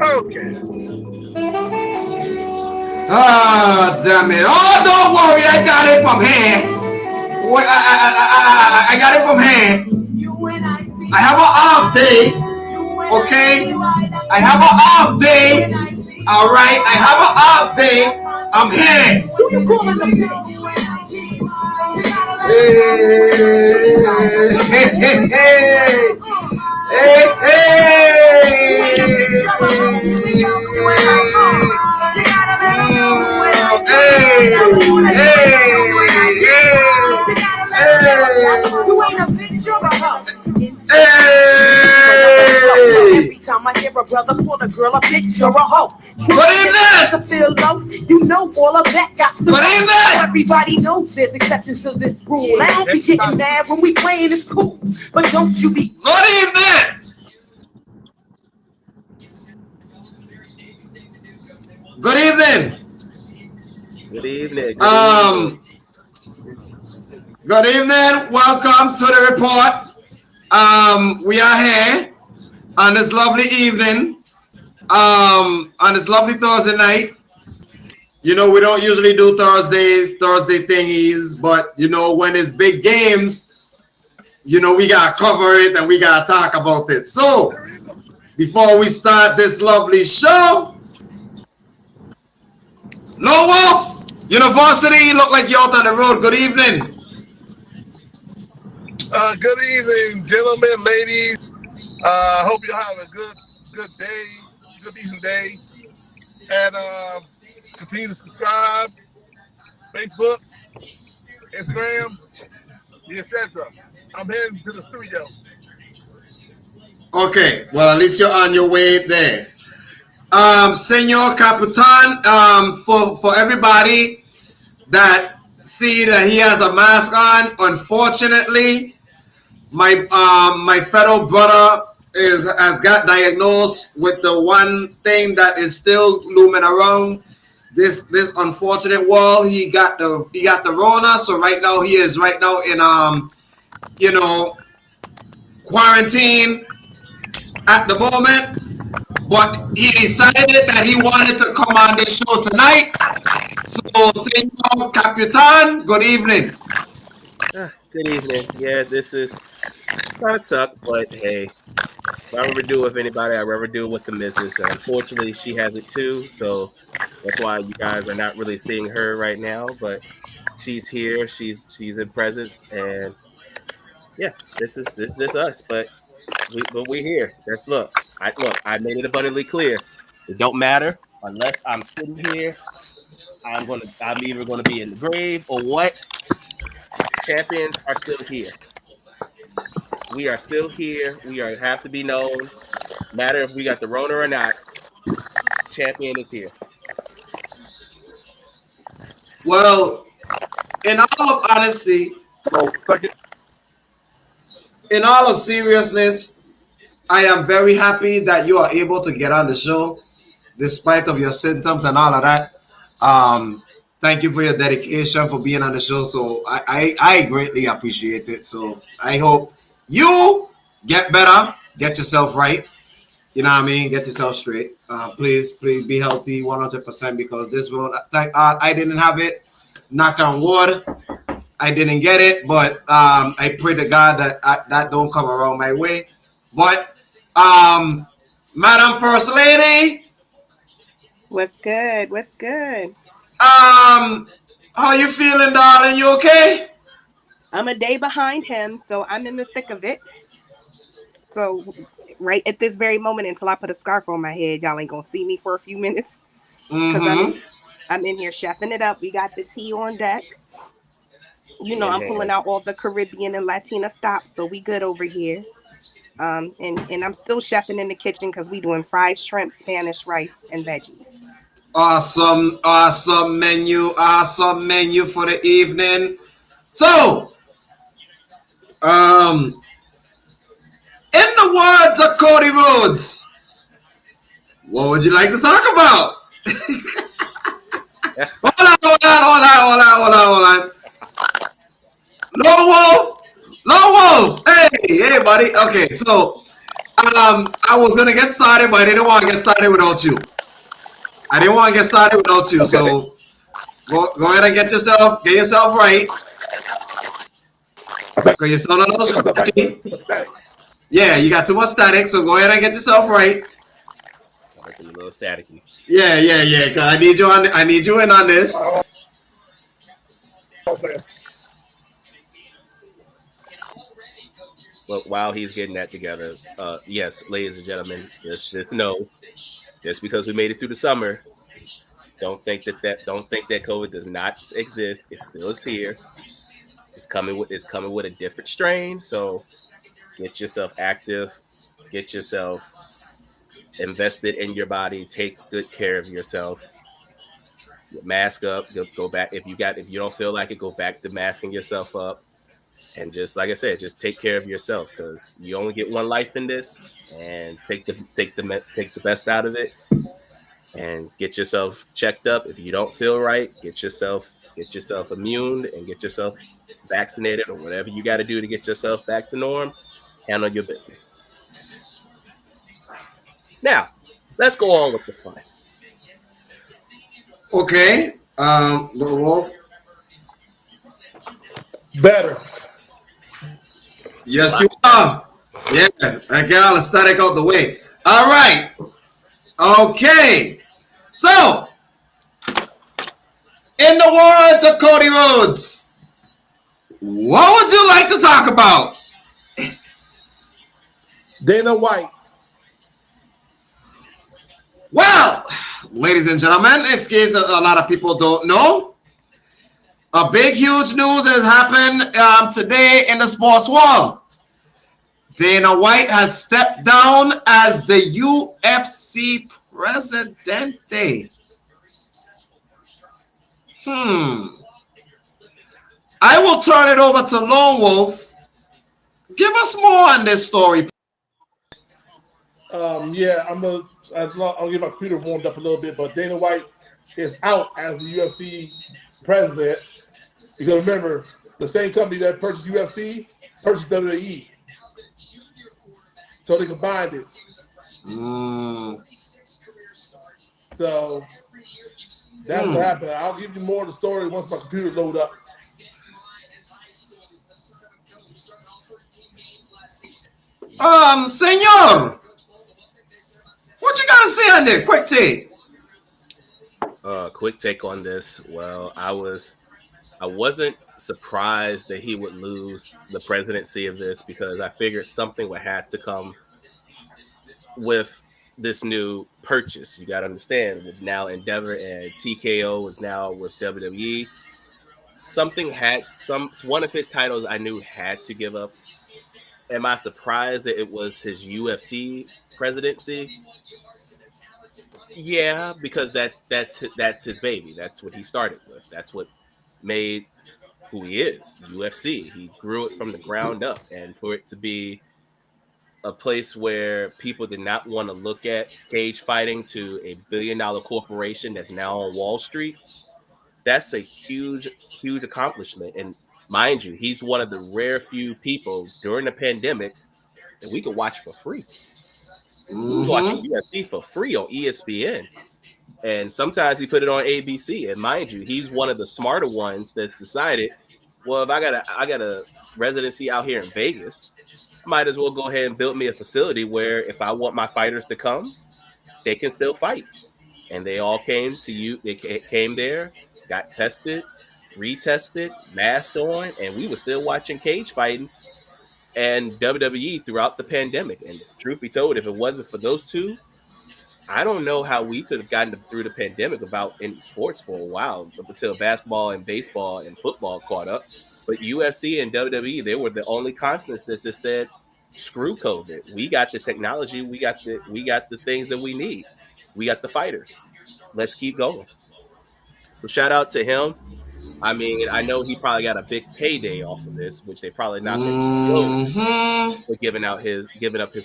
Okay. Ah, damn it. Oh, don't worry. I got it from here. Wait, I got it from here. I have an off day. Okay? I have an off day. All right? I have an off day. I'm here. Who you calling a bitch? Hey, hey, hey, You ain't a bitch, you're a hoe. Every time I hear a brother pull a girl, a bitch, you're a hoe. Good evening. Feel low, you know all of that got to Good evening. Everybody knows there's exceptions to this rule. I don't be getting mad when we playing, it's cool. But don't you be. Good evening. Good evening. Good evening. Good evening. Welcome to the report. We are here on this lovely evening. On this lovely Thursday night. You know, we don't usually do Thursday thingies, but you know, when it's big games, you know, we gotta cover it and we gotta talk about it. So before we start this lovely show, Low Wolf University, you look like you're out on the road. Good evening. Good evening, gentlemen, ladies. Hope you have a good day, good decent day, and continue to subscribe, Facebook, Instagram, etc. I'm heading to the studio. Okay, well at least you're on your way there. Senor Capitan, for everybody that see that he has a mask on, unfortunately, my fellow brother has got diagnosed with the one thing that is still looming around this unfortunate world. He got the Rona, so right now he is in quarantine at the moment. But he decided that he wanted to come on the show tonight. So, Senor Capitan, good evening. Good evening. Yeah, this is kind of suck, but hey, if I ever do with anybody, I'd rather do it with the missus. And unfortunately, she has it too, so that's why you guys are not really seeing her right now. But she's here. She's in presence, and yeah, this is us. But we're here. I made it abundantly clear. It don't matter unless I'm sitting here. I'm either gonna be in the grave or what. Champions are still here. We are still here. Have to be known. Matter if we got the Rona or not. Champion is here. Well, in all of honesty, in all of seriousness, I am very happy that you are able to get on the show despite of your symptoms and all of that. Thank you for your dedication for being on the show. So I greatly appreciate it. So I hope you get better, get yourself right. You know what I mean? Get yourself straight. Please be healthy 100% because this road, I didn't have it. Knock on wood. I didn't get it, but I pray to God that that don't come around my way. But Madam First Lady, what's good? What's good? How you feeling, darling? You okay? I'm a day behind him, so I'm in the thick of it. So right at this very moment, until I put a scarf on my head, y'all ain't gonna see me for a few minutes because I'm in here chefing it up. We got the tea on deck. You know, I'm pulling out all the Caribbean and Latina stops, so we good over here. And I'm still chefing in the kitchen because we doing fried shrimp, Spanish rice, and veggies. Awesome menu for the evening. So, in the words of Cody Rhodes, what would you like to talk about? hold on. Lone Wolf. Hey, buddy. Okay, so I was gonna get started, but I didn't want to get started without you. Okay. So go ahead and get yourself right. Cause you sound a little scratchy. Yeah, you got too much static. So go ahead and get yourself right. That's a little staticky. Yeah. Cause I need you in on this. Well, while he's getting that together, yes, ladies and gentlemen, just know, just because we made it through the summer, don't think that COVID does not exist. It still is here. It's coming with a different strain. So get yourself active, get yourself invested in your body, take good care of yourself. Mask up, go back if you don't feel like it, go back to masking yourself up. And just like I said, just take care of yourself because you only get one life in this, and take the best out of it, and get yourself checked up. If you don't feel right, get yourself immune and get yourself vaccinated or whatever you got to do to get yourself back to norm. Handle your business. Now, let's go on with the fun. Okay. Lone Wolf. Better. Yes, you are. Yeah, I got all the static out the way. All right. Okay. So, in the words of Cody Rhodes, what would you like to talk about? Dana White. Well, ladies and gentlemen, in case a lot of people don't know, a big, huge news has happened today in the sports world. Dana White has stepped down as the UFC presidente. I will turn it over to Lone Wolf. Give us more on this story. Yeah, I'll get my computer warmed up a little bit, but Dana White is out as the UFC president because remember, the same company that purchased UFC purchased WWE, so they combined it. So that's what happened. I'll give you more of the story once my computer load up. Senor, what you gotta say on there? Quick take. Quick take on this. Well, I wasn't surprised that he would lose the presidency of this because I figured something would have to come with this new purchase. You got to understand, with now Endeavor and TKO is now with WWE. One of his titles I knew had to give up. Am I surprised that it was his UFC presidency? Yeah, because that's his baby. That's what he started with. That's what made who he is, UFC. He grew it from the ground up, and for it to be a place where people did not want to look at cage fighting to a billion-dollar corporation that's now on Wall Street, that's a huge accomplishment. And mind you, he's one of the rare few people during the pandemic that we could watch for free. We was watching UFC for free on ESPN. And sometimes he put it on ABC. And mind you, he's one of the smarter ones that's decided, well, if I got a residency out here in Vegas, I might as well go ahead and build me a facility where if I want my fighters to come, they can still fight. And they all came to you. They came there, got tested, retested, masked on, and we were still watching cage fighting and WWE throughout the pandemic. And truth be told, if it wasn't for those two, I don't know how we could have gotten through the pandemic without any sports for a while, up until basketball and baseball and football caught up. But UFC and WWE, they were the only constants that just said, "Screw COVID. We got the technology. We got the things that we need. We got the fighters. Let's keep going." So shout out to him. I mean, I know he probably got a big payday off of this, which they probably not going to disclose for giving up his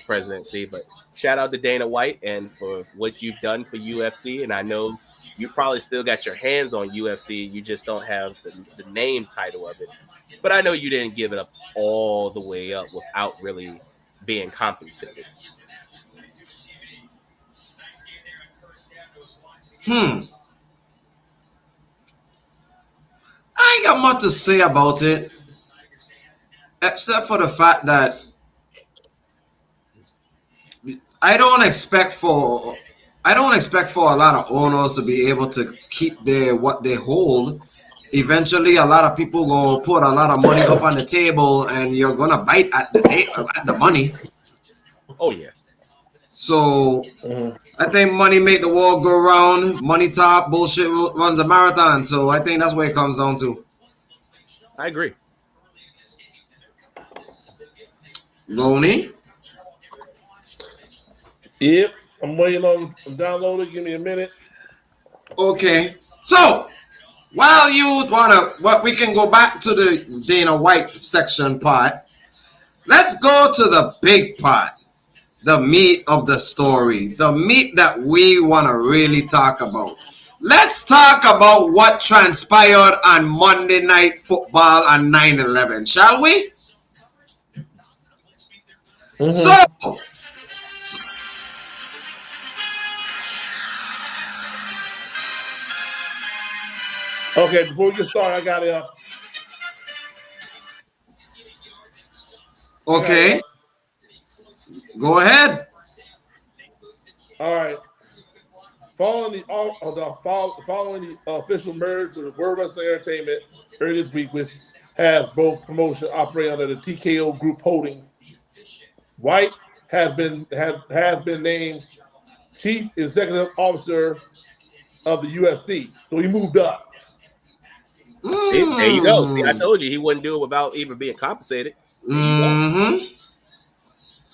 presidency. But shout out to Dana White and for what you've done for UFC. And I know you probably still got your hands on UFC. You just don't have the name title of it. But I know you didn't give it up all the way up without really being compensated. I ain't got much to say about it, except for the fact that I don't expect for a lot of owners to be able to keep what they hold. Eventually, a lot of people gonna put a lot of money up on the table, and you're gonna bite at the money. Oh yeah. So I think money make the world go round. Money top, bullshit runs a marathon. So I think that's what it comes down to. I agree. Loney? Yep, I'm waiting on downloading. Give me a minute. Okay. So while you we can go back to the Dana White section part. Let's go to the big part. The meat of the story, the meat that we want to really talk about. Let's talk about what transpired on Monday Night Football on 9/11, shall we? So, okay, before we get started, I got it. Okay, go ahead. All right. Following the official merge of the World Wrestling Entertainment earlier this week, which has both promotions operating under the TKO Group Holdings, White has been named Chief Executive Officer of the UFC. So he moved up. There you go. See, I told you he wouldn't do it without even being compensated. Mm-hmm.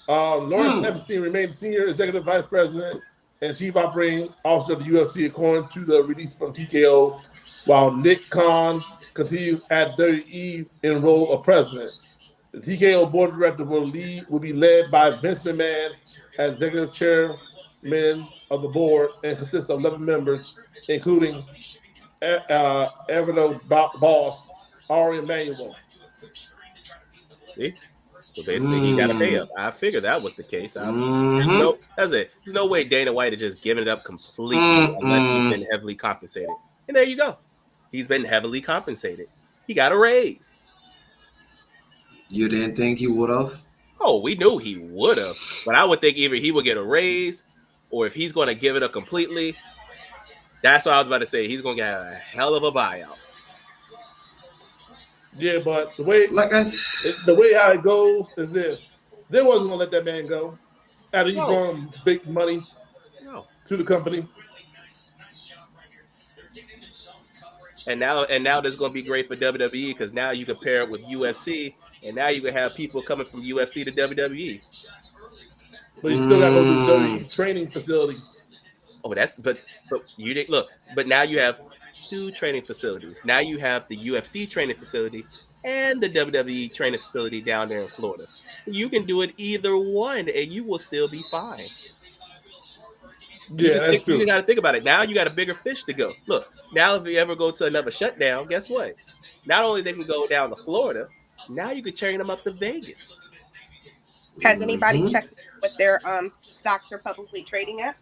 Lawrence Epstein remained Senior Executive Vice President and Chief Operating Officer of the UFC, according to the release from TKO, while Nick Khan continued at WWE in role of President. The TKO Board of Directors will be led by Vince McMahon as Executive Chairman of the board and consists of 11 members, including Everett boss Ari Emanuel. See? So basically, he got to pay up. I figured that was the case. There's no way Dana White is just giving it up completely unless he's been heavily compensated. And there you go. He's been heavily compensated. He got a raise. You didn't think he would have? Oh, we knew he would have. But I would think either he would get a raise or if he's going to give it up completely, that's what I was about to say. He's going to get a hell of a buyout. Yeah, but the way how it goes is this: they wasn't gonna let that man go after he brought him big money to the company. And now this is gonna be great for WWE because now you can pair it with UFC, and now you can have people coming from UFC to WWE. But you still got to go to the WWE training facility. Oh, but you didn't look. But now you have 2 training facilities. Now you have the UFC training facility and the WWE training facility down there in Florida. You can do it either one, and you will still be fine. Yeah, that's true. You got to think about it. Now you got a bigger fish to go. Look, now if you ever go to another shutdown, guess what? Not only they can go down to Florida, now you can train them up to Vegas. Has anybody checked what their stocks are publicly trading at?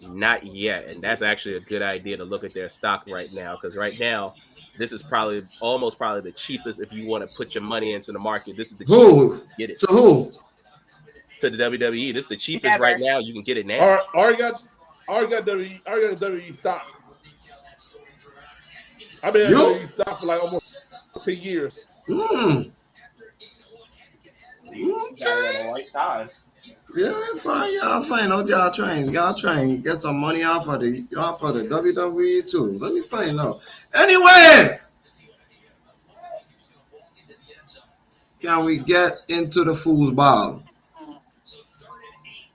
Not yet, and that's actually a good idea to look at their stock right now because right now this is probably the cheapest if you want to put your money into the market. This is the cheapest. Get it to who? To the WWE. This is the cheapest right now. You can get it now. Already got WWE stock. I've been at WWE stock for like almost 10 years. Okay. At the right time. Yeah, fine. Y'all find out y'all trying get some money off of the WWE too. Let me find out. Anyway, can we get into the foosball?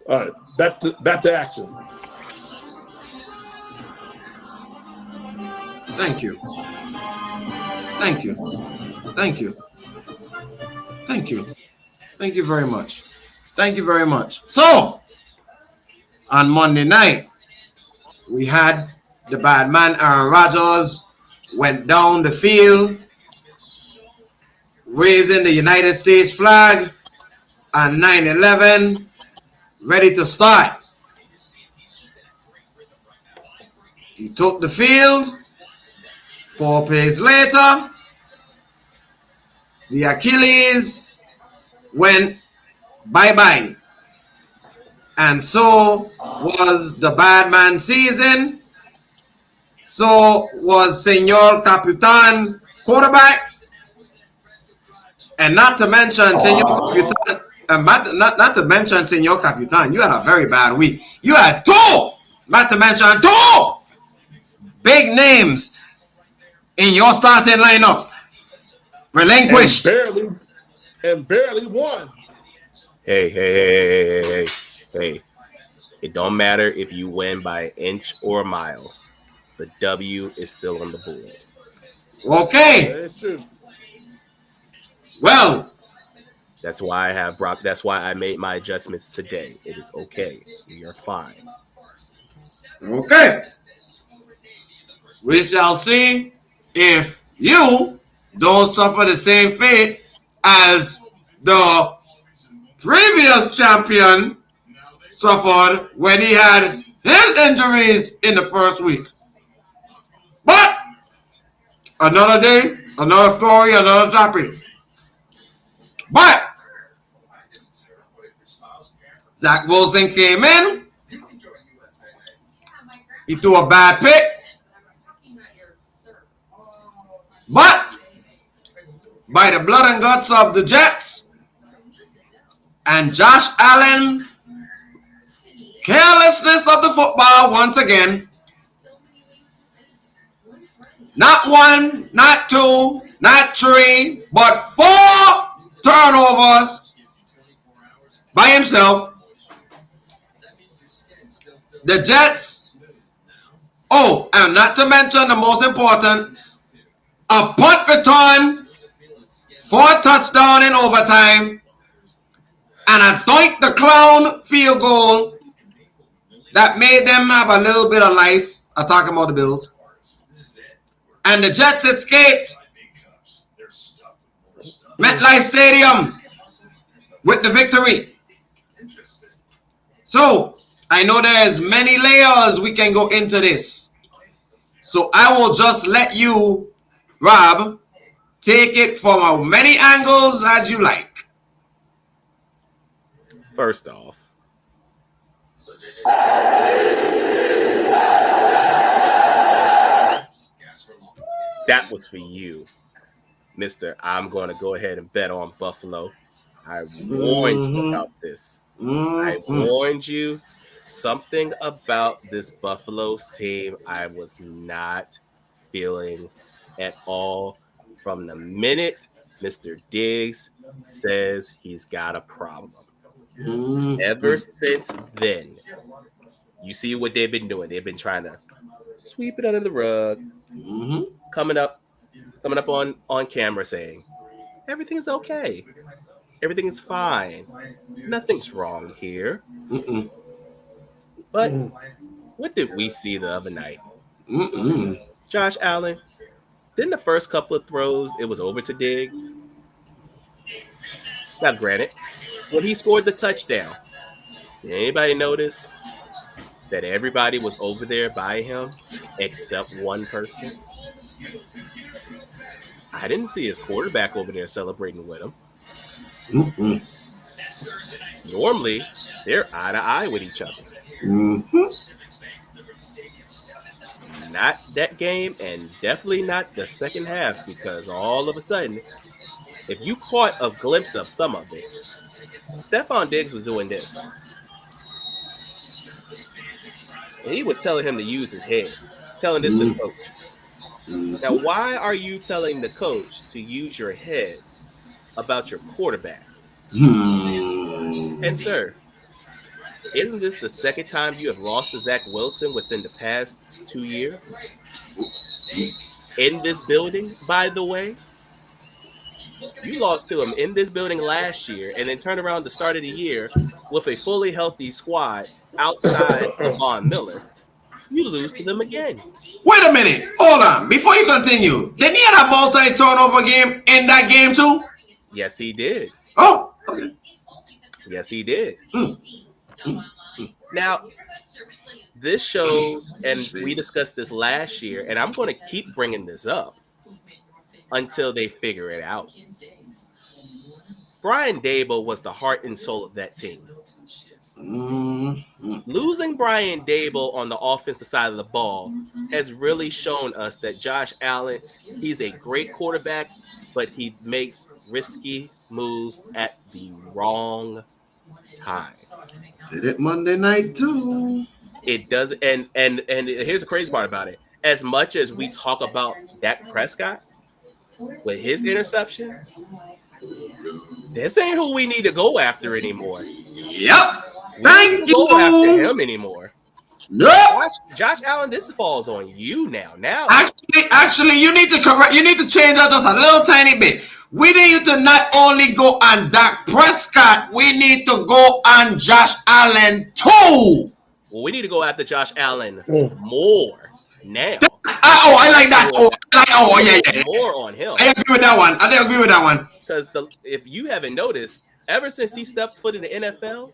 All right, back to action. Thank you. Thank you. Thank you. Thank you. Thank you very much. Thank you very much. So, on Monday night, we had the bad man Aaron Rodgers went down the field raising the United States flag on 9/11, ready to start. He took the field. 4 plays later, the Achilles went bye-bye. And so was the bad man season. So was Senor Capitan quarterback. And not to mention Senor Capitan, not to mention Senor Capitan, you had a very bad week. You had 2, not to mention 2 big names in your starting lineup. Relinquished. And barely won. Hey. It don't matter if you win by an inch or a mile. The W is still on the board. Okay. That's true. Well, that's why I have Brock. That's why I made my adjustments today. It is okay. You're fine. Okay. We shall see if you don't suffer the same fate as the previous champion suffered when he had his injuries in the first week. But another day, another story, another topic. But Zach Wilson came in. He threw a bad pick. But by the blood and guts of the Jets and Josh Allen carelessness of the football once again, not 1, not 2, not 3, but 4 turnovers by himself. The Jets, and not to mention the most important, a punt return, 4 touchdowns in overtime, and a doink the clown field goal that made them have a little bit of life. I'm talking about the Bills. And the Jets escaped MetLife Stadium with the victory. So, I know there's many layers we can go into this. So, I will just let you, Rob, take it from as many angles as you like. First off, that was for you, Mr. I'm going to go ahead and bet on Buffalo. I warned you about this. I warned you. Something about this Buffalo team I was not feeling at all from the minute Mr. Diggs says he's got a problem. Ever since then, you see what they've been doing. They've been trying to sweep it under the rug, coming up on camera saying, everything's okay. Everything is fine. Nothing's wrong here. But what did we see the other night? Josh Allen, didn't the first couple of throws, it was over to Diggs? Now, granted, when he scored the touchdown, did anybody notice that everybody was over there by him except one person? I didn't see his quarterback over there celebrating with him. Normally, they're eye to eye with each other. Not that game, and definitely not the second half, because all of a sudden, if you caught a glimpse of some of it, Stephon Diggs was doing this. And he was telling him to use his head, telling this to the coach. Now, why are you telling the coach to use your head about your quarterback? And sir, isn't this the second time you have lost to Zach Wilson within the past 2 years? In this building, by the way. You lost to him in this building last year and then turned around the start of the year with a fully healthy squad outside of Von Miller. you lose to them again. Wait a minute. Hold on. Before you continue, didn't he have a multi-turnover game in that game too? Yes, he did. Oh, okay. Yes, he did. Now, this shows, and we discussed this last year, and I'm going to keep bringing this up until they figure it out. Brian Daboll was the heart and soul of that team. Losing Brian Daboll on the offensive side of the ball has really shown us that Josh Allen, he's a great quarterback, but he makes risky moves at the wrong time. Did it Monday night too. It does, and here's the crazy part about it. As much as we talk about Dak Prescott with his interceptions, this ain't who we need to go after anymore. Yep. Thank you. Go after him anymore. Nope. Josh Allen, this falls on you now. Actually, you need to correct. You need to change that just a little tiny bit. We need to not only go on Dak Prescott, we need to go on Josh Allen too. Well, we need to go after Josh Allen more now. I like that. Yeah. More on him. I agree with that one. Because if you haven't noticed, ever since he stepped foot in the NFL,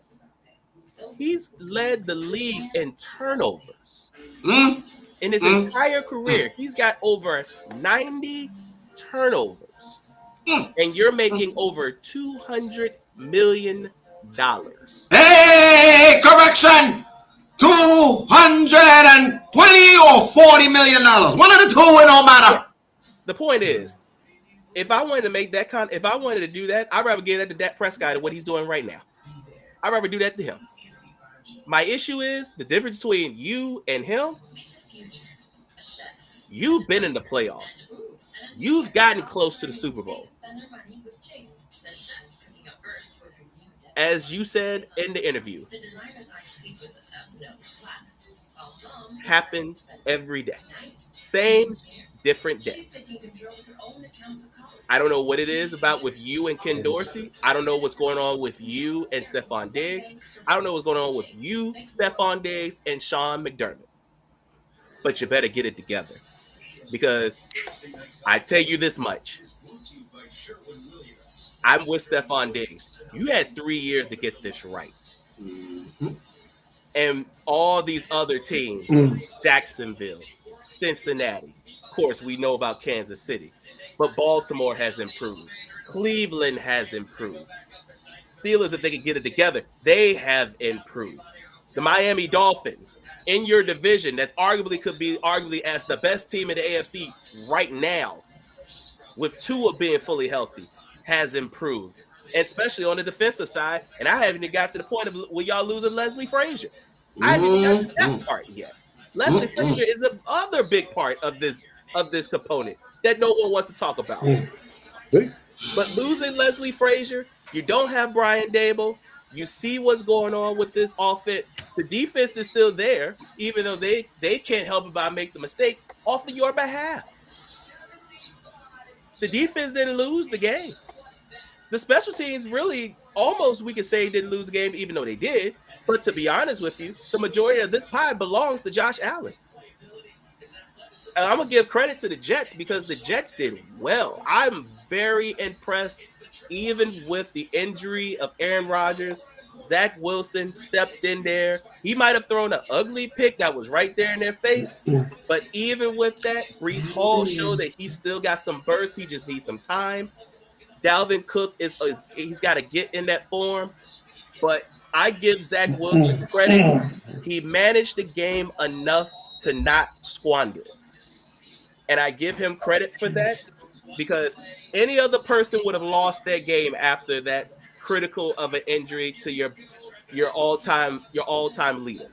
he's led the league in turnovers. In his entire career, he's got over 90 turnovers. And you're making over $200 million. Hey, correction! 220 or $40 million. One of the two, it don't matter. The point is, if I wanted to make that if I wanted to do that, I'd rather give that to Dak Prescott and what he's doing right now. I'd rather do that to him. My issue is the difference between you and him. You've been in the playoffs. You've gotten close to the Super Bowl. As you said in the interview, happens every day. Same, different day. I don't know what it is about with you and Ken Dorsey. I don't know what's going on with you and Stephon Diggs. I don't know what's going on with you, Stephon Diggs, and Sean McDermott. But you better get it together. Because I tell you this much. I'm with Stephon Diggs. You had 3 years to get this right. And all these other teams, Jacksonville, Cincinnati. Of course, we know about Kansas City. But Baltimore has improved. Cleveland has improved. Steelers, if they can get it together, they have improved. The Miami Dolphins, in your division, that could be arguably as the best team in the AFC right now, with Tua being fully healthy, has improved. And especially on the defensive side, and I haven't even got to the point of where y'all losing Leslie Frazier. I haven't even got to that part yet. Leslie Frazier is the other big part of this component that no one wants to talk about. But losing Leslie Frazier, you don't have Brian Daboll. You see what's going on with this offense. The defense is still there, even though they can't help it but make the mistakes off of your behalf. The defense didn't lose the game. The special teams really almost, we could say, didn't lose the game, even though they did. But to be honest with you, the majority of this pie belongs to Josh Allen. And I'm going to give credit to the Jets because the Jets did well. I'm very impressed, even with the injury of Aaron Rodgers. Zach Wilson stepped in there. He might have thrown an ugly pick that was right there in their face. But even with that, Breece Hall showed that he still got some burst. He just needs some time. Dalvin Cook he's got to get in that form. But I give Zach Wilson credit. He managed the game enough to not squander it. And I give him credit for that because any other person would have lost their game after that critical of an injury to your all-time leader.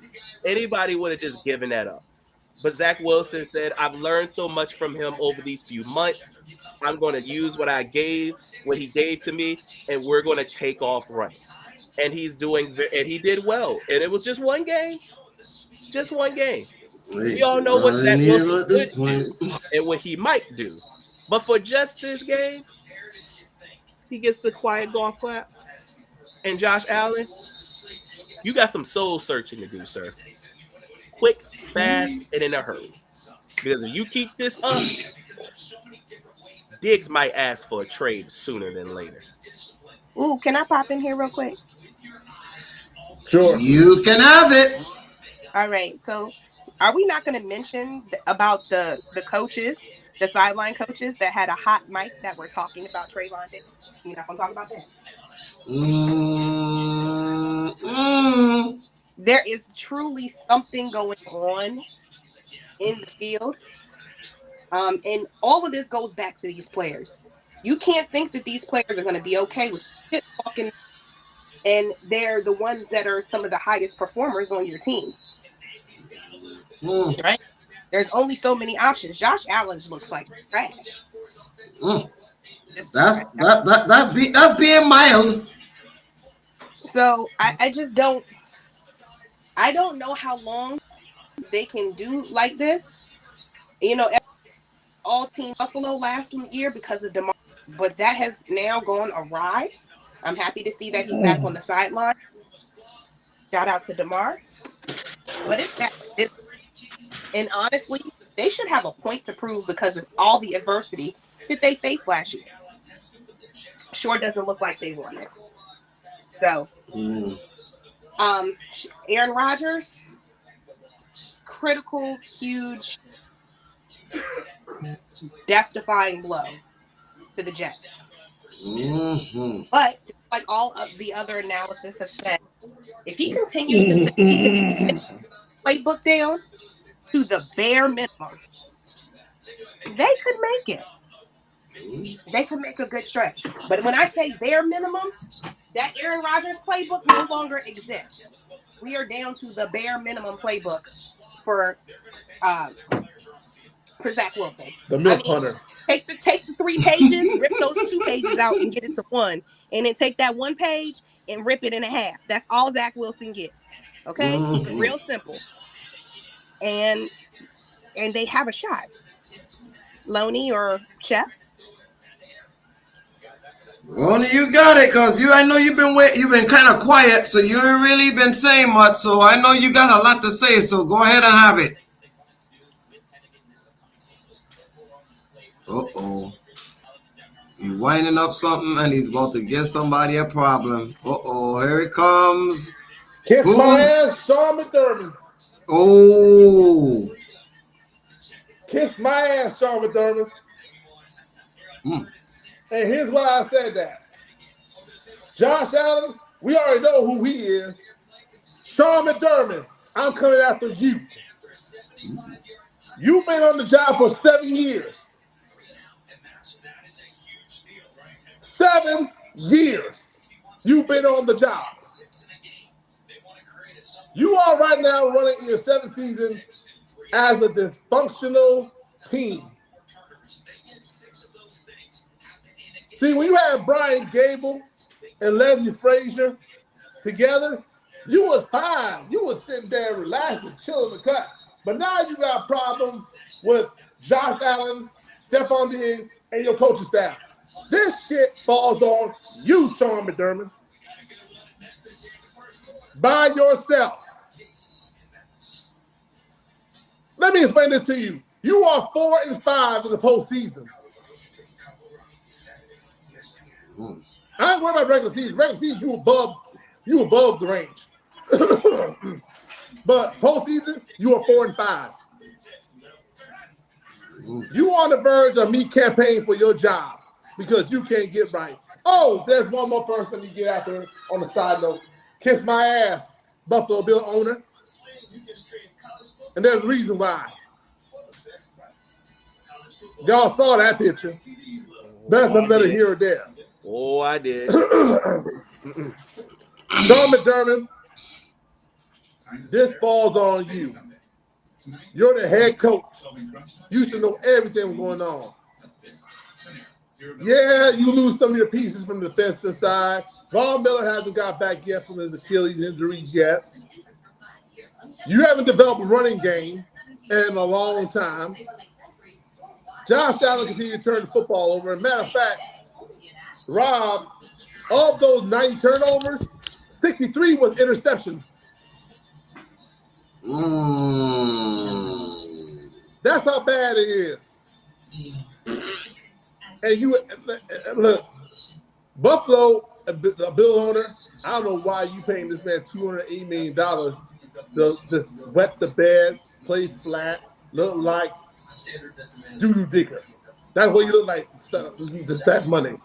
Anybody would have just given that up. But Zach Wilson said, I've learned so much from him over these few months. I'm going to use what he gave to me, and we're going to take off running. And he did well. And it was just one game. Just one game. We all know what Zach Wilson could do and what he might do. But for just this game, he gets the quiet golf clap. And Josh Allen, you got some soul searching to do, sir. Quick fast and in a hurry. Because if you keep this up, Diggs might ask for a trade sooner than later. Ooh, can I pop in here real quick? Sure. You can have it. All right. So, are we not going to mention about the coaches, the sideline coaches that had a hot mic that were talking about Trayvon Diggs? You're not going to talk about that. There is truly something going on in the field. And all of this goes back to these players. You can't think that these players are going to be okay with shit talking, and they're the ones that are some of the highest performers on your team. Right? There's only so many options. Josh Allen looks like trash. That's being mild. So I just don't. I don't know how long they can do like this. You know, all team Buffalo last year because of DeMar, but that has now gone awry. I'm happy to see that he's back on the sideline. Shout out to DeMar. But and honestly, they should have a point to prove because of all the adversity that they faced last year. Sure doesn't look like they won it. So, Aaron Rodgers, critical, huge, death-defying blow to the Jets. But like all of the other analysis have said, if he continues to stay playbook down to the bare minimum, they could make it. They could make a good stretch. But when I say bare minimum, that Aaron Rodgers playbook no longer exists. We are down to the bare minimum playbook for Zach Wilson. The milk hunter. Take the 3 pages, rip those 2 pages out and get it to 1. And then take that 1 page and rip it in half. That's all Zach Wilson gets. Okay? Keep it real simple. And they have a shot. Loney or Chef? Loney, you got it, cause I know you've been kind of quiet, so you ain't really been saying much. So I know you got a lot to say. So go ahead and have it. Uh-oh. He's winding up something and he's about to give somebody a problem. Uh-oh, here it comes. Kiss my ass, Sean McDermott. Oh. Kiss my ass, Sean McDermott. And here's why I said that. Josh Allen, we already know who he is. Sean McDermott, I'm coming after you. You've been on the job for 7 years. 7 years you've been on the job. You are right now running your 7th season as a dysfunctional team. See, when you had Brian Gable and Leslie Frazier together, you was fine. You was sitting there relaxing, chilling the cut. But now you got problems with Josh Allen, Stephon Diggs, and your coaching staff. This shit falls on you, Sean McDermott. By yourself. Let me explain this to you. You are 4-5 in the postseason. I ain't worried about regular season. Regular season, you above the range. But postseason, you are 4-5. You on the verge of me campaigning for your job because you can't get right. Oh, there's one more person you get after on the side note. Kiss my ass, Buffalo Bill owner. And there's a reason why. Y'all saw that picture. That's another here or there. Oh, I did. Sean McDermott, this falls on you. You're the head coach. You should know everything going on. Yeah, you lose some of your pieces from the defensive side. Von Miller hasn't got back yet from his Achilles injuries yet. You haven't developed a running game in a long time. Josh Allen continues to turn the football over. As a matter of fact, Rob, of those 90 turnovers, 63 was interceptions. That's how bad it is. And you look, Buffalo, a bill owner. I don't know why you paying this man $280 million to just wet the bed, play flat, look like doo-doo digger. That's what you look like this past Monday.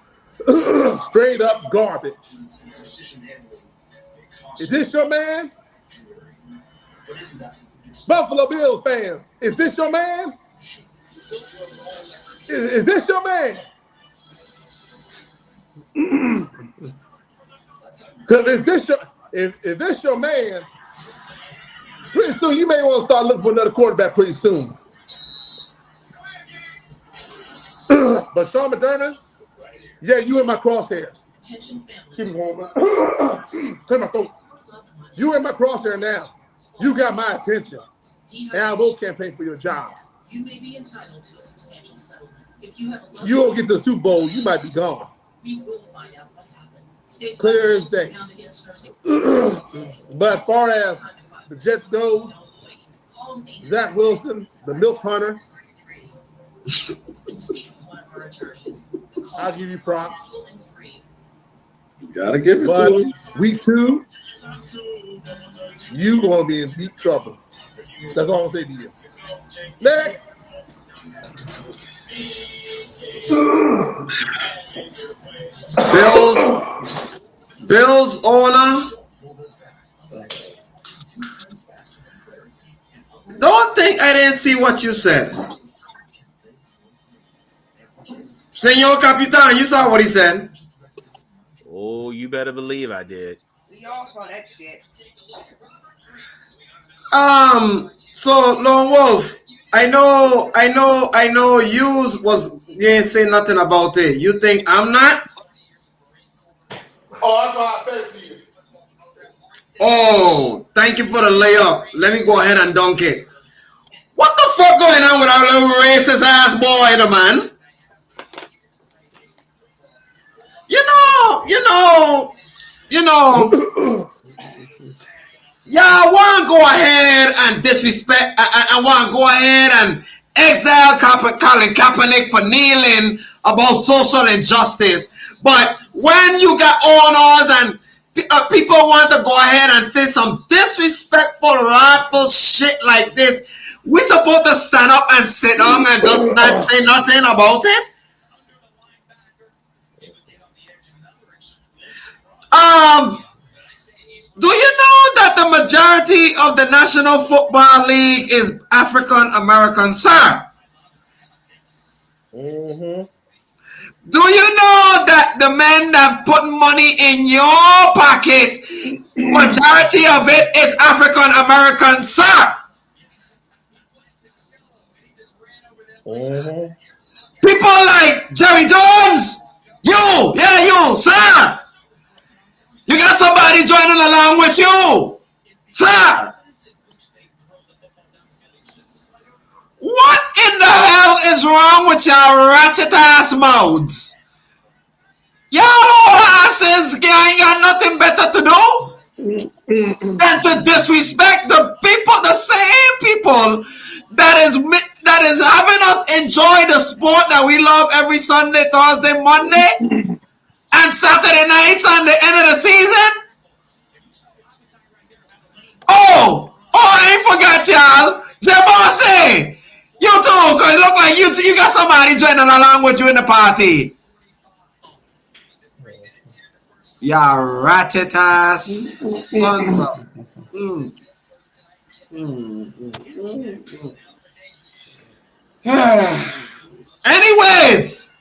Straight up garbage. Is this your man? Buffalo Bills fans, is this your man? Is this your man? Because if this your man, pretty soon you may want to start looking for another quarterback pretty soon. But Sean McDermott, yeah, you in my crosshairs. Keep it warm. Clear my throat. You in my crosshair now. You got my attention. And I will campaign for your job. You may be entitled to a substantial settlement. If you have a you don't get to the Super Bowl, you might be gone. We will find out what happened. State clear as day. But as far as the Jets goes, Zach Wilson, the MILF hunter, I'll give you props. Gotta give it but to him. Week 2, you gonna be in deep trouble. That's all I'm saying to you. Next. Bills owner. Don't think I didn't see what you said. Senor Capitan, you saw what he said. Oh, you better believe I did. We all saw that shit. So Lone Wolf, I know you didn't say nothing about it. You think I'm not? Oh, that's why I fed to you. Oh, thank you for the layup. Let me go ahead and dunk it. What the fuck going on with our little racist ass boy, the man? You know, y'all want to go ahead and disrespect, I want to go ahead and exile Colin Kaepernick for kneeling about social injustice. But when you got owners and people want to go ahead and say some disrespectful, wrathful shit like this, we supposed to stand up and sit down and just not say nothing about it? Do you know that the majority of the National Football League is African American, sir? Mm-hmm. Do you know that the men that put money in your pocket, majority of it is African American, sir? Mm-hmm. People like Jerry Jones, you, sir. You got somebody joining along with you, sir. What in the hell is wrong with your ratchet ass mouths? Y'all asses ain't got nothing better to do than to disrespect the people, the same people that is having us enjoy the sport that we love every Sunday, Thursday, Monday, and Saturday nights on the end of the season. Oh, I ain't forgot y'all. Jabose, you too, cause it look like you got somebody joining along with you in the party. Ya ratted ass sons of. Anyways,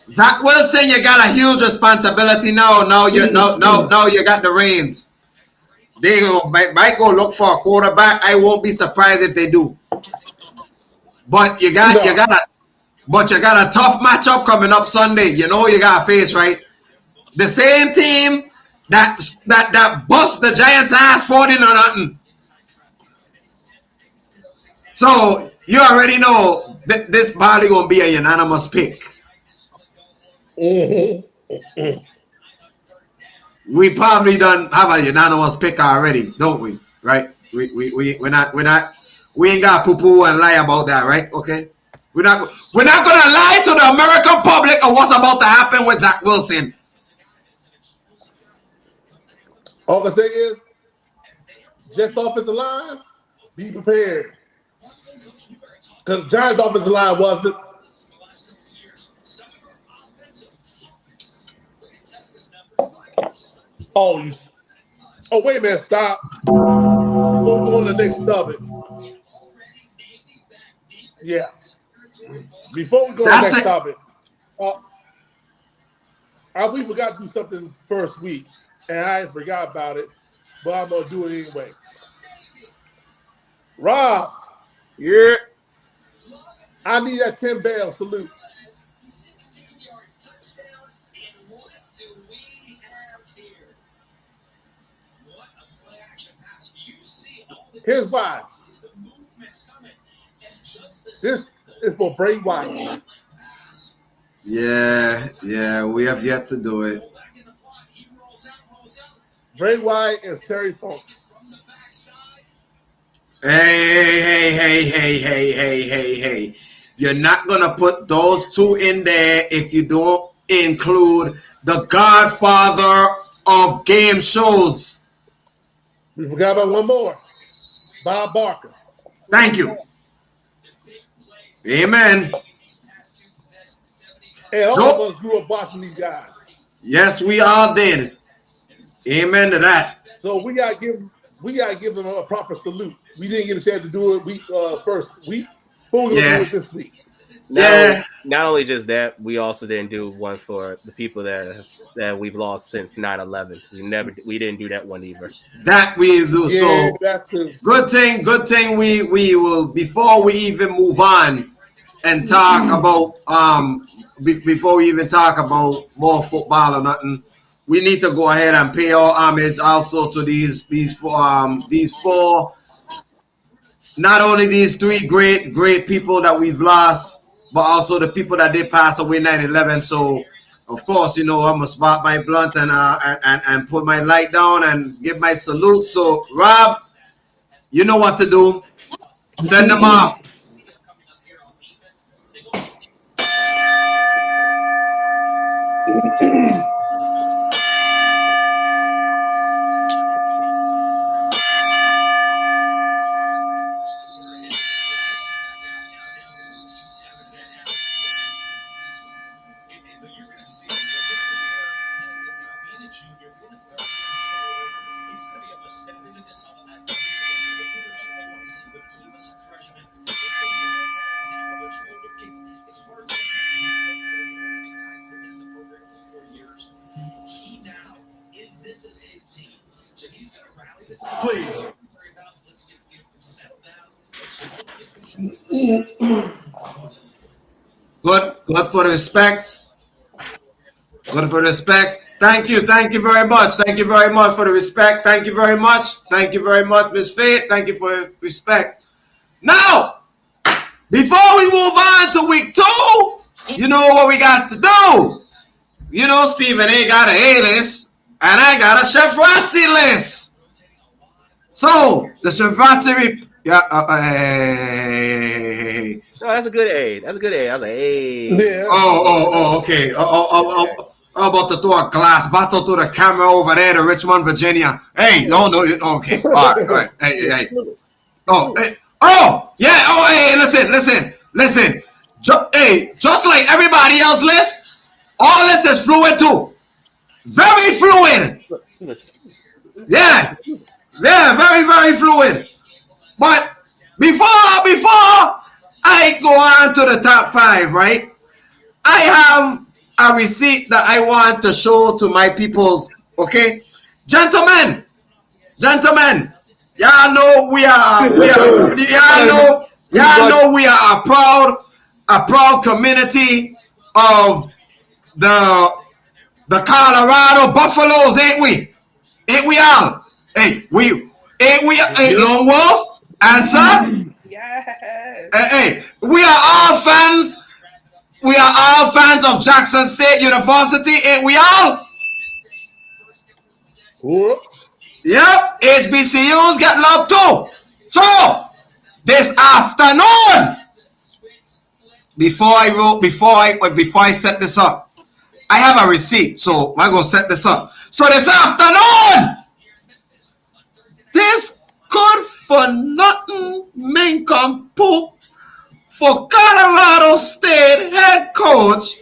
Zach Wilson, you got a huge responsibility now. Now you got the reins. They might go look for a quarterback. I won't be surprised if they do. But you got a tough matchup coming up Sunday. You know you got to face, right? The same team that bust the Giants' ass 40-0. So you already know that this probably gonna be a unanimous pick. Mm-hmm. we probably done have a unanimous pick already, don't we? Right? We're not we ain't got poo poo and lie about that, right? Okay. We're not gonna lie to the American public on what's about to happen with Zach Wilson. All I say is, Jets offensive line, be prepared. Because the Giants offensive line wasn't. Oh, wait a minute, stop. Before we go on to the next topic. Yeah. Before we go on to the next topic. We forgot to do something first week, and I forgot about it, but I'm going to do it anyway. Rob. Yeah. I need that 10 bell salute. Here's why. This is for Bray Wyatt. Yeah, we have yet to do it. Bray Wyatt and Terry Funk. Hey. You're not going to put those two in there if you don't include the godfather of game shows. We forgot about one more. Bob Barker. Thank you. Amen. And all of us grew up watching these guys. Yes, we all did. Amen to that. So we gotta give them a proper salute. We didn't get a chance to do it first week. But we're gonna do it this week. Not only just that, we also didn't do one for the people that we've lost since 9/11. We didn't do that one either. That we do. Yeah, so that's true. Good thing we will, before we even move on and talk about before we even talk about more football or nothing, we need to go ahead and pay our homage also to these four, not only these three great people that we've lost, but also the people that did pass away 9/11. So, of course, I'm gonna spot my blunt and put my light down and give my salute. So, Rob, you know what to do. Send them off. Please. Good for the respects. Good for the respects. Thank you very much. Thank you very much for the respect. Thank you very much. Thank you very much, Miss Faith. Thank you for the respect. Now, before we move on to week 2, you know what we got to do. Stephen A got an A list, and I got a Chefrazzi list. So the Chefrazzi, No, that's a good A. That's a good A. I was like, hey. Yeah. Oh, okay. How about to throw a glass bottle to the camera over there to Richmond, Virginia? Hey, no, okay. All right. Hey. Yeah. Hey, listen. Just like everybody else list, all this is fluid too. Very fluid. Yeah, very, very fluid. But before I go on to the top 5, right? I have a receipt that I want to show to my peoples. Okay, gentlemen, y'all know we are a proud community of the Colorado Buffaloes, ain't we? Ain't we all? Hey, Lone Wolf, answer. Yes. Hey, we are all fans. We are all fans of Jackson State University, ain't we all? Yep, HBCUs get love too. So this afternoon, before I set this up, I have a receipt, so I'm gonna set this up. So this afternoon, this good for nothing nincompoop for Colorado State head coach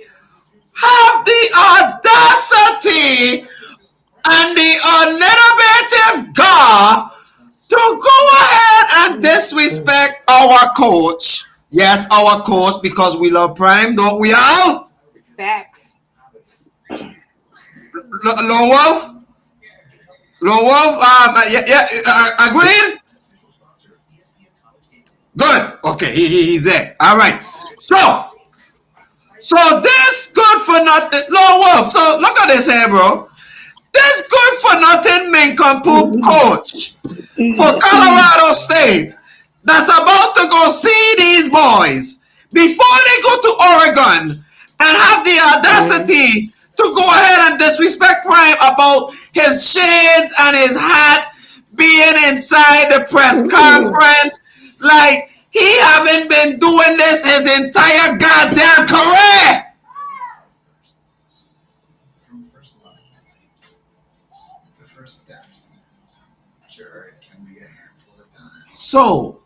have the audacity and the uninnovative gall to go ahead and disrespect our coach. Yes, our coach, because we love Prime, don't we all? Facts. Lone Wolf? Agreed? Good. Okay, he's there. All right. So this good for nothing, Lone Wolf. So look at this here, bro. This good for nothing nincompoop coach for Colorado State that's about to go see these boys before they go to Oregon and have the audacity to go ahead and disrespect Prime about his shades and his hat being inside the press conference. Like he haven't been doing this his entire goddamn career. So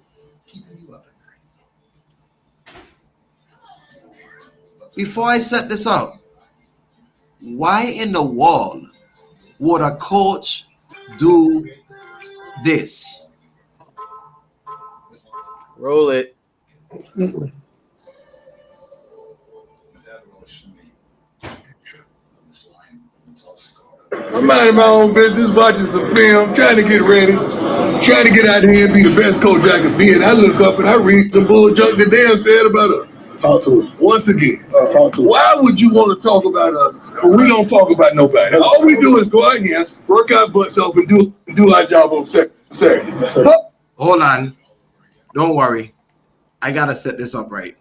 before I set this up, why in the world would a coach do this? Roll it. I'm minding my own business, watching some film, trying to get ready, trying to get out here and be the best coach I can be. And I look up and I read some bull junk that Dan said about us. Talk to us. Once again, talk to us. Why would you want to talk about us, but we don't talk about nobody? All we do is go out here, work our butts up, and do our job on Saturday. Hold on. Don't worry. I gotta set this up right.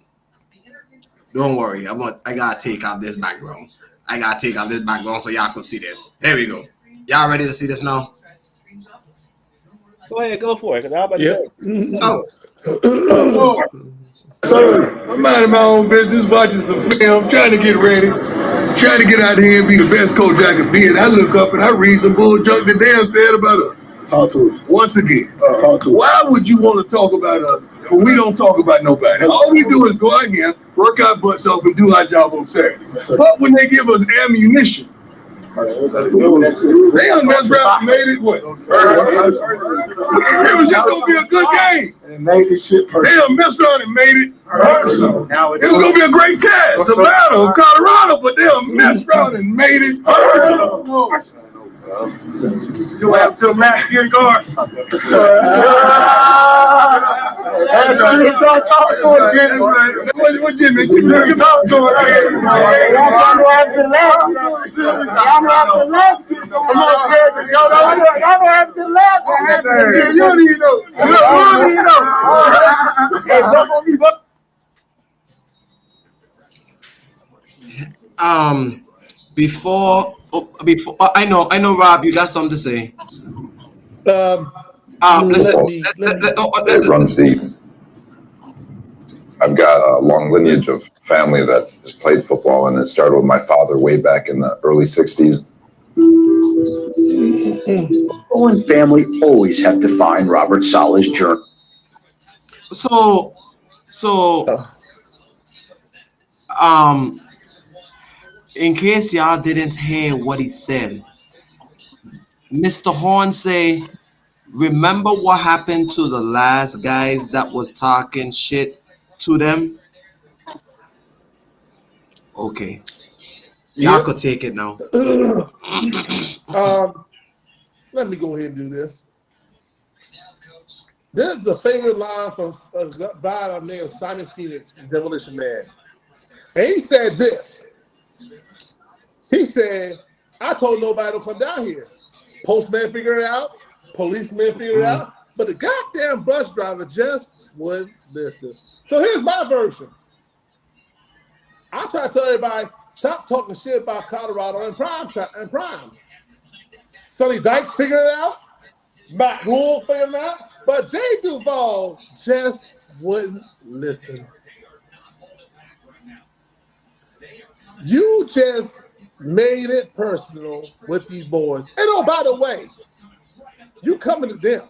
Don't worry. I gotta take off this background. I gotta take off this background so y'all can see this. There we go. Y'all ready to see this now? Go ahead, go for it. Cause I'm about to say. Oh. I'm minding my own business, watching some film, trying to get ready, trying to get out here and be the best coach I can be. And I look up and I read some bull junk that Dan said about us. Talk to us. Once again, talk to us. Why would you want to talk about us, but we don't talk about nobody? All we do is go out here, work our butts up, and do our job on Saturday. But when they give us ammunition, they done messed around and made it what? It was just gonna be a good game. And made this shit personal. They done messed around and made it personal. It was gonna be a great test, a battle of Colorado, but they done messed around and made it personal. You have to match your guard. That's what you talk to us, Jimmy. What Jimmy? You talk to us. Y'all have to laugh. Y'all have to laugh. Come on, y'all have to laugh. You don't even know. You don't even know. Hey, buck on me, buck. Before I know, Rob, you got something to say. Listen. It runs deep. I've got a long lineage of family that has played football, and it started with my father way back in the early 60s. Owen family always have to find Robert Saleh's journal. So, in case y'all didn't hear what he said, Mr. Horn say, remember what happened to the last guys that was talking shit to them? Okay. Y'all could take it now. Let me go ahead and do this. This is the favorite line from a guy named Simon Phoenix from Demolition Man. And he said this. He said, I told nobody to come down here. Postman figured it out. Policeman figured it out. But the goddamn bus driver just wouldn't listen. So here's my version. I try to tell everybody, stop talking shit about Colorado and Prime. Sonny Dykes figured it out. Matt Rule figured it out. But Jay Duvall just wouldn't listen. You just made it personal with these boys. And oh, by the way, you coming to them.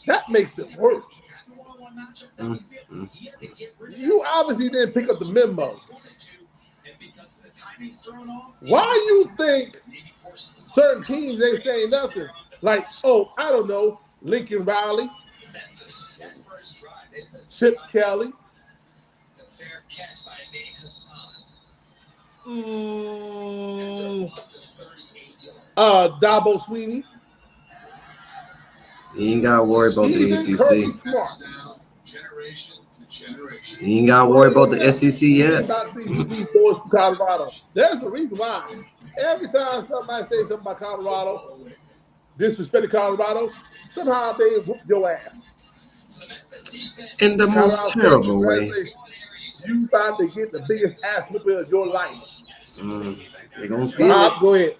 That makes it worse. You obviously didn't pick up the memo. Why you think certain teams ain't saying nothing? Like, oh, I don't know, Lincoln Riley, Chip Kelly, Dabo Sweeney. You ain't got to worry about the ACC. You ain't got to worry about the SEC yet. These boys from Colorado. There's the reason why. Every time somebody says something about Colorado, disrespecting Colorado, somehow they whoop your ass. In the most terrible way. You finally get the biggest ass whooping of your life. They gonna feel it. Go ahead.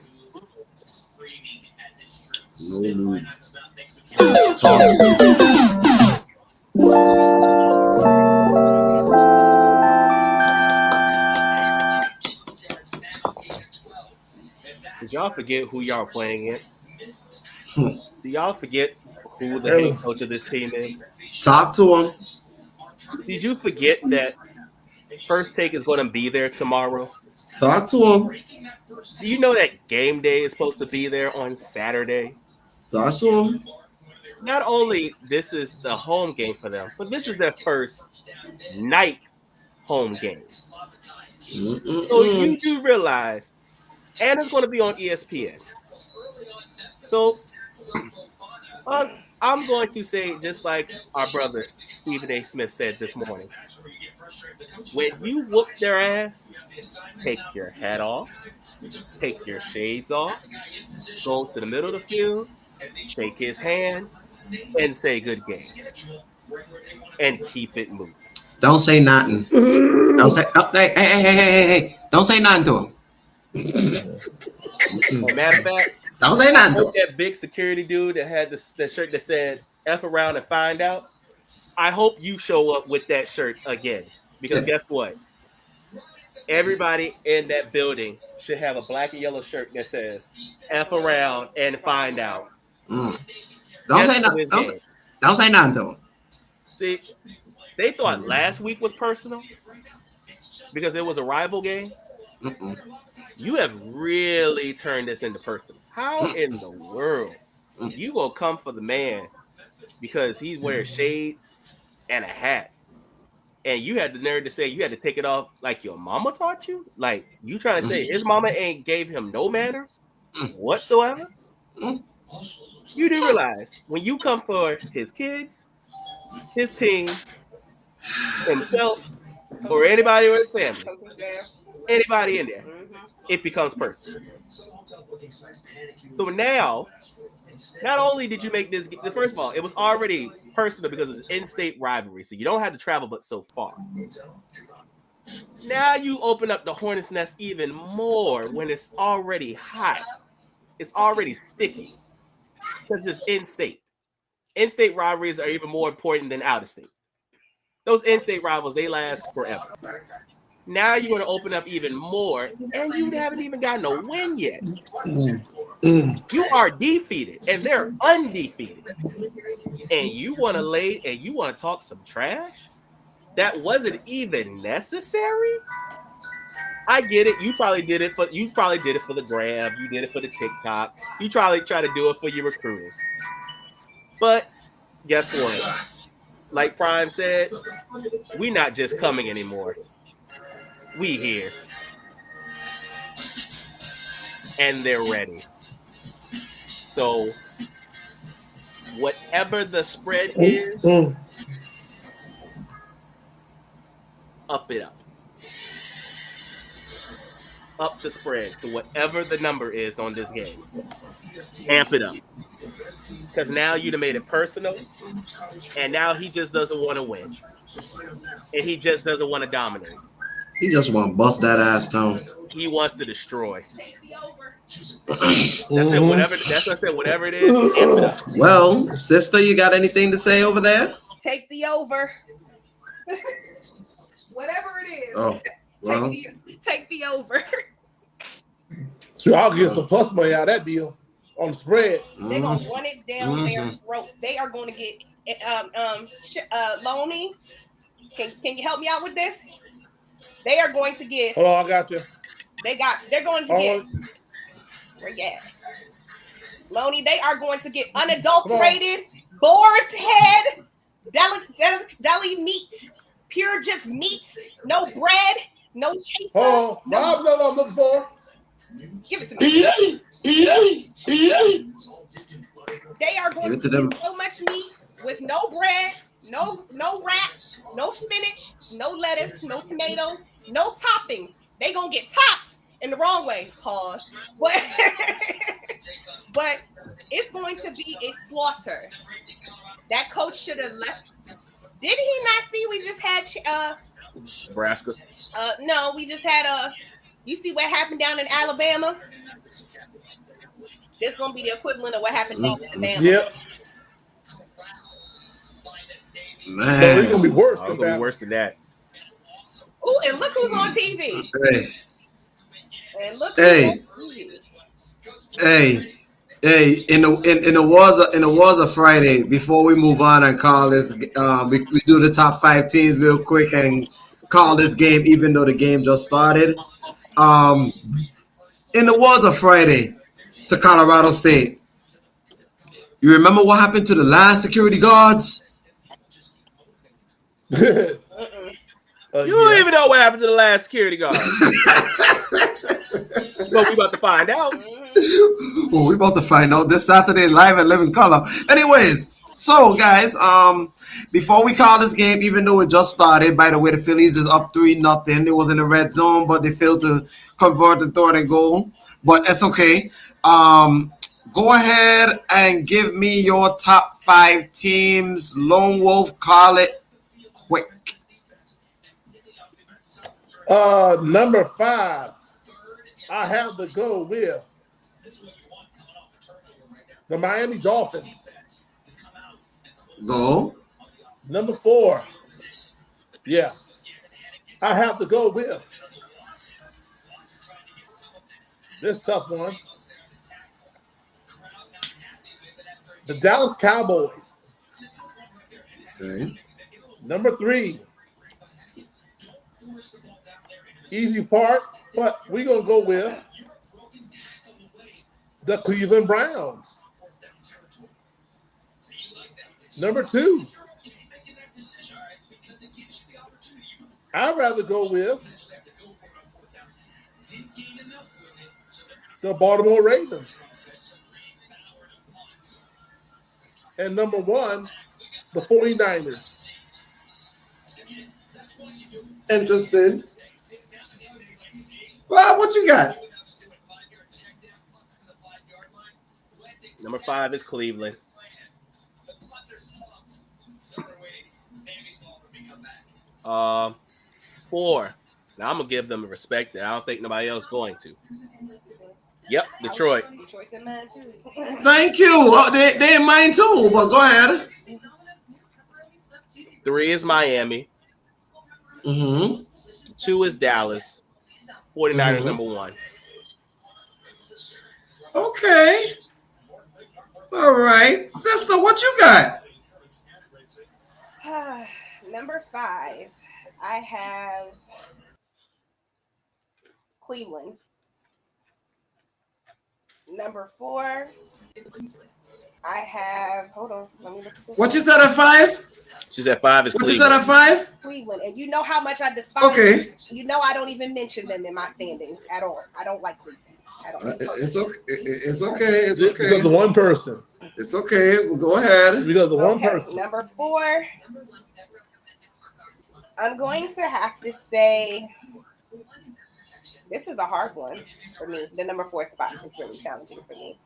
No. Did y'all forget who y'all playing against? Do y'all forget who the head coach of this team is? Talk to him. Did you forget that First Take is going to be there tomorrow? Talk to him. Do you know that game day is supposed to be there on Saturday? Talk to him. Not only this is the home game for them, but this is their first night home game. So you do realize, and it's going to be on ESPN. So I'm going to say, just like our brother Stephen A. Smith said this morning, when you whoop their ass, take your hat off, take your shades off, go to the middle of the field, shake his hand, and say good game. And keep it moving. Don't say nothing. Don't say, hey. Don't say nothing to him. Matter of fact, don't say nothing to him. That big security dude that had the shirt that said F around and find out, I hope you show up with that shirt again. Because guess what? Everybody in that building should have a black and yellow shirt that says F around and find out. Don't say nothing. Don't say nothing to him. See, they thought last week was personal because it was a rival game. You have really turned this into personal. How in the world you gonna come for the man because he's wearing shades and a hat, and you had the nerve to say you had to take it off like your mama taught you? Like you trying to say his mama ain't gave him no manners whatsoever? You do realize when you come for his kids, his team, himself, or anybody in his family, anybody in there, it becomes personal. So now, not only did you make this, first of all, it was already personal because it's in-state rivalry, so you don't have to travel but so far. Now you open up the hornet's nest even more when it's already hot. It's already sticky because it's in-state. In-state rivalries are even more important than out-of-state. Those in-state rivals, they last forever. Now you're going to open up even more, and you haven't even gotten a win yet. You are defeated, and they're undefeated. And you want to lay and you want to talk some trash? That wasn't even necessary? I get it. You probably did it for the gram. You did it for the TikTok. You probably try to do it for your recruiting. But guess what? Like Prime said, we not just coming anymore. We here. And they're ready. So whatever the spread is, up it up. Up the spread to whatever the number is on this game. Amp it up. Because now you done made it personal, and now he just doesn't want to win. And he just doesn't want to dominate. He just want to bust that ass down. he wants to destroy. Take the over. That's it. Whatever. That's what I said. Whatever it is. Well, sister, you got anything to say over there? Take the over. Whatever it is. Oh, well. Take the over. So I'll get some plus money out of that deal on the spread. They're gonna run it down their throats. They are going to get Loney. Can you help me out with this? They are going to get. Hold on, I got you. They're going to get. Where you at? Loney, they are going to get unadulterated, boar's head, deli meat, pure just meat, no bread, no chaser. Oh, Rob, no, I'm looking for. Give it to me. They are going to get so much meat with no bread, no wrap, no spinach, no lettuce, no tomato, no toppings. They gonna get topped in the wrong way. Pause. But it's going to be a slaughter. That coach should have left. Did he not see? We just had Nebraska. No, we just had you see what happened down in Alabama? This gonna be the equivalent of what happened down in Alabama. Yep. Man. No, it's gonna be worse. It's gonna be worse than that. Oh, and look who's on TV. Hey. And look who's on TV. Hey, in the wars of Friday, before we move on and call this, we do the top 5 teams real quick and call this game, even though the game just started. In the wars of Friday to Colorado State, you remember what happened to the last security guards? You don't even know what happened to the last security guard. But we about to find out. Well, we about to find out this Saturday live at Living Color. Anyways, so guys, before we call this game, even though it just started, by the way, the Phillies is up 3-0. It was in the red zone, but they failed to convert the third and goal. But it's okay. Go ahead and give me your top 5 teams. Lone Wolf, call it quick. Number 5, I have to go with the Miami Dolphins. Go. Number 4, yeah, I have to go with this tough one, the Dallas Cowboys. Okay. Number 3, easy part, but we're going to go with the Cleveland Browns. Number 2, I'd rather go with the Baltimore Ravens. And number 1, the 49ers. Interesting. Well, what you got? Number 5 is Cleveland. 4. Now I'm gonna give them the respect that I don't think nobody else going to. Yep, Detroit. Detroit's in mine too. Thank you. They in mine too, but go ahead. 3 is Miami. 2 is Dallas. 49ers number 1. Okay. All right. Sister, what you got? Number 5, I have Cleveland. Number 4, I have, hold on, let me look at this. What you said at 5? She said 5 is what Cleveland. You said at 5? Cleveland. And you know how much I despise Okay. You know I don't even mention them in my standings at all. I don't like Cleveland. It's okay. It's okay. It's okay. Because of one person. It's okay. Well, go ahead. Because of one person. Number 4, I'm going to have to say this is a hard one for me. The number 4 spot is really challenging for me.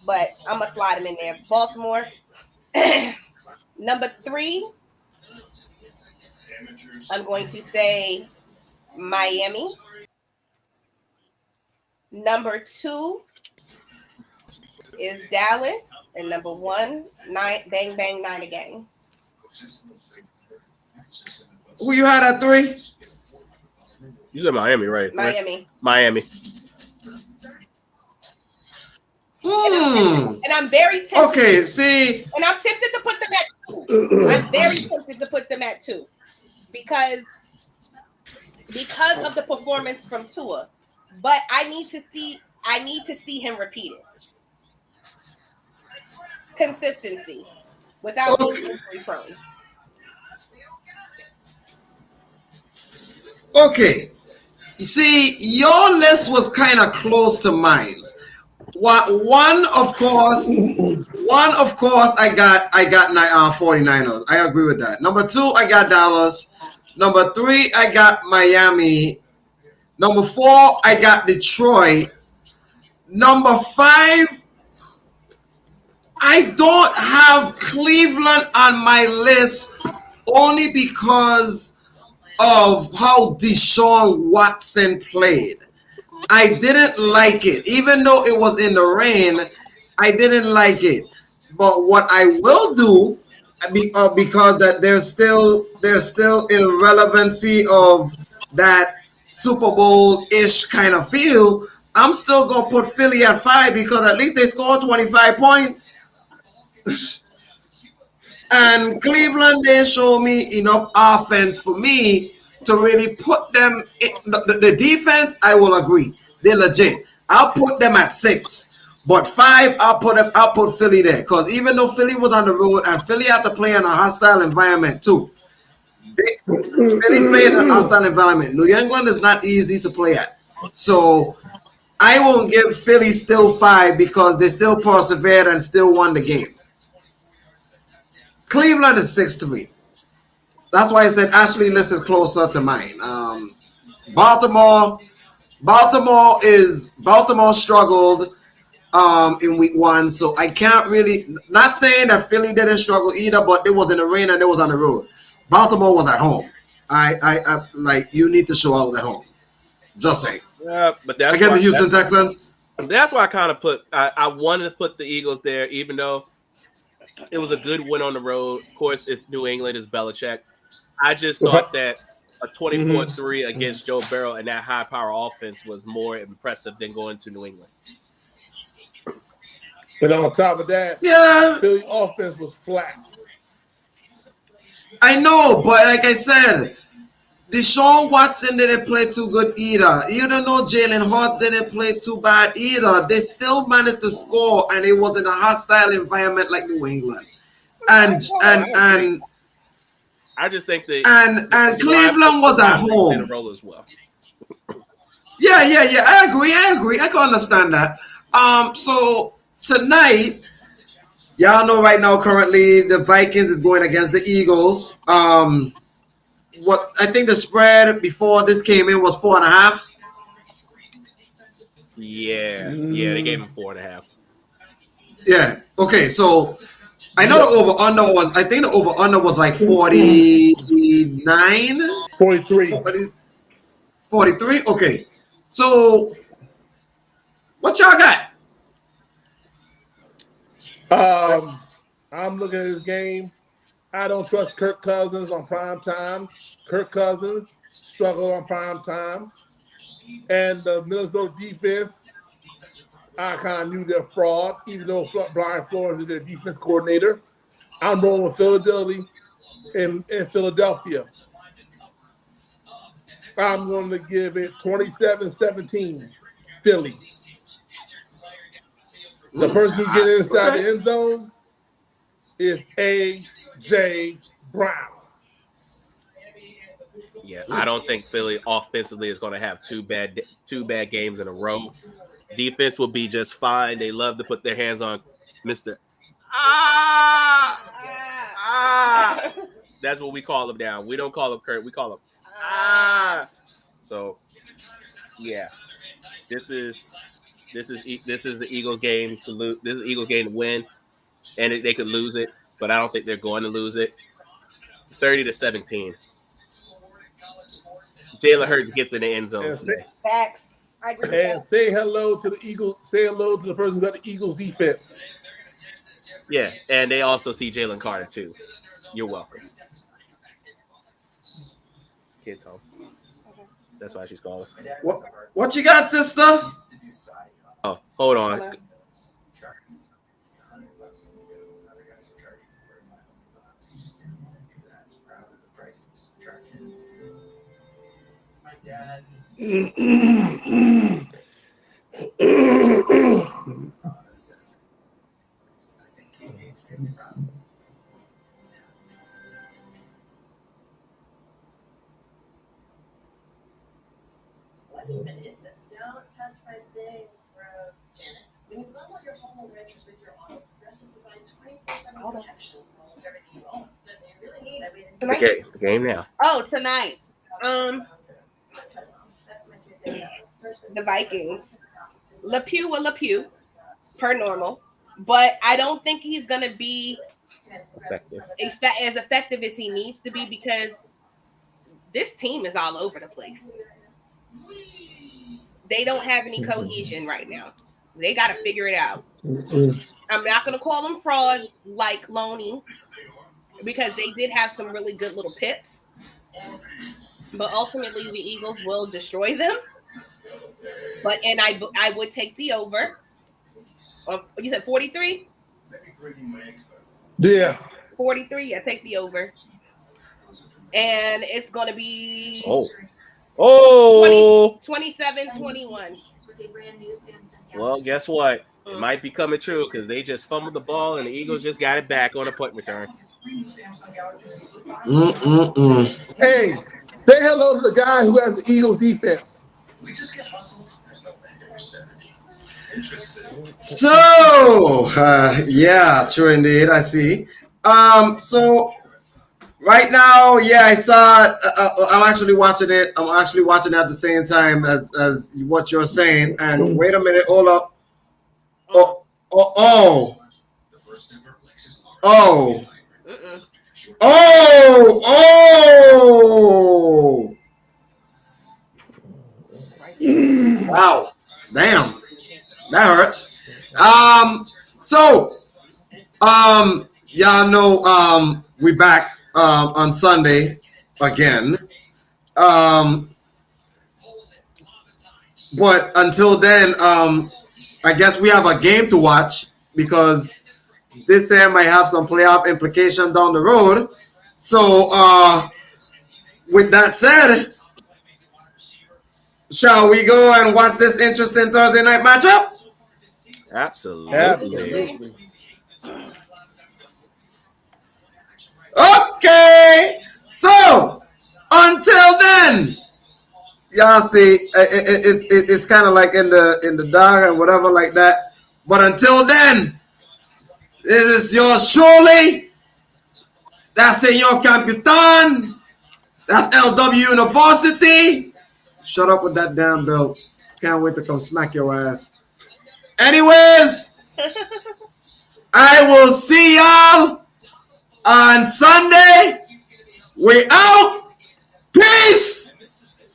But I'm going to slide them in there. Baltimore. Number 3, I'm going to say Miami. Number 2 is Dallas, and number 1, Bang Bang 9 Again. Who you had at 3? You said Miami, right? Miami. Miami. And I'm very tempted. Okay, see. And I'm tempted to put them at 2. I'm very tempted to put them at 2 because of the performance from Tua. But I need to see him repeat it. Consistency without being injury prone. Okay. You see, your list was kind of close to mine. One, of course, I got 49ers. I agree with that. Number 2, I got Dallas. Number 3, I got Miami. Number 4, I got Detroit. Number 5, I don't have Cleveland on my list only because of how Deshaun Watson played. I didn't like it. Even though it was in the rain, I didn't like it. But what I will do, because that there's still irrelevancy of that Super Bowl-ish kind of feel, I'm still going to put Philly at 5 because at least they scored 25 points. And Cleveland, they show me enough offense for me to really put them in the defense. I will agree, they're legit. I'll put them at 6, but 5, I'll put Philly there because even though Philly was on the road and Philly had to play in a hostile environment too, Philly played in a hostile environment. New England is not easy to play at, so I won't give Philly still 5 because they still persevered and still won the game. Cleveland is 6-3. That's why I said Ashley's list is closer to mine. Baltimore struggled in week 1, so I can't really, not saying that Philly didn't struggle either, but it was in the rain and it was on the road. Baltimore was at home. I like, you need to show out at home. Just saying. Yeah, but that's against the Houston Texans. That's why I kind of I wanted to put the Eagles there, even though it was a good win on the road. Of course, it's New England, it's Belichick. I just thought that a 24-3 against Joe Burrow and that high-power offense was more impressive than going to New England. And on top of that, Philly offense was flat. I know, but like I said, Deshaun Watson didn't play too good either. Even though Jalen Hurts didn't play too bad either, they still managed to score, and it was in a hostile environment like New England. And I just think that and Cleveland was at home. In a role as well. Yeah. I agree. I can understand that. So tonight, y'all know right now currently the Vikings is going against the Eagles. What I think the spread before this came in was 4.5. Yeah, they gave him 4.5. Yeah. Okay, so I know the over under was, I think the over under was like 49, 43. 43. Okay, so what y'all got? I'm looking at this game. I don't trust Kirk Cousins on prime time. Kirk Cousins struggled on prime time. And the Minnesota defense, I kind of knew they're fraud, even though Brian Flores is their defense coordinator. I'm rolling with Philadelphia in Philadelphia. I'm going to give it 27-17, Philly. The person who gets inside the end zone is A.J. Brown. Yeah, I don't think Philly offensively is going to have two bad games in a row. Defense will be just fine. They love to put their hands on Mr. That's what we call him now. We don't call him Kurt. We call him So, yeah, this is the Eagles game to lose. This is the Eagles game to win, and they could lose it, but I don't think they're going to lose it. 30-17. Jalen Hurts gets in the end zone today. Facts. I agree with And that. say hello to the Eagles. Say hello to the person who got the Eagles defense. Yeah, and they also see Jalen Carter too. You're welcome. Kids home. That's why she's calling. What you got, sister? Oh, hold on. Hello. What even is this? Don't touch my things, bro. Janice, when you bundle your home renters with your auto, Progressive provides 24/7 protection for almost everything you own. But do you really need? The game now. Oh, tonight. The Vikings. LePew will LePew, per normal. But I don't think he's gonna be as effective as he needs to be because this team is all over the place. They don't have any cohesion right now. They got to figure it out. I'm not going to call them frauds like Loney because they did have some really good little pips. But ultimately, the Eagles will destroy them. And I would take the over. You said 43? Yeah. 43, I take the over. And it's going to be 27-21. Well, guess what? It might be coming true because they just fumbled the ball and the Eagles just got it back on a punt return. Hey, say hello to the guy who has the Eagles defense. We just get hustled. There's no vendor 70. Interesting. So, yeah, true indeed. I see. So right now, yeah, I saw. I'm actually watching it. I'm actually watching it at the same time as what you're saying. And wait a minute, hold up. Oh. Wow. Damn. That hurts. So, y'all know, we back, on Sunday again. But until then, I guess we have a game to watch because this year might have some playoff implication down the road. So, with that said, shall we go and watch this interesting Thursday night matchup? Absolutely. Okay. So, until then, y'all see, it's kind of like in the dark and whatever like that. But until then, this is yours truly. That's Senor Capitan. That's LW University. Shut up with that damn belt. Can't wait to come smack your ass. Anyways, I will see y'all on Sunday. We out. Peace.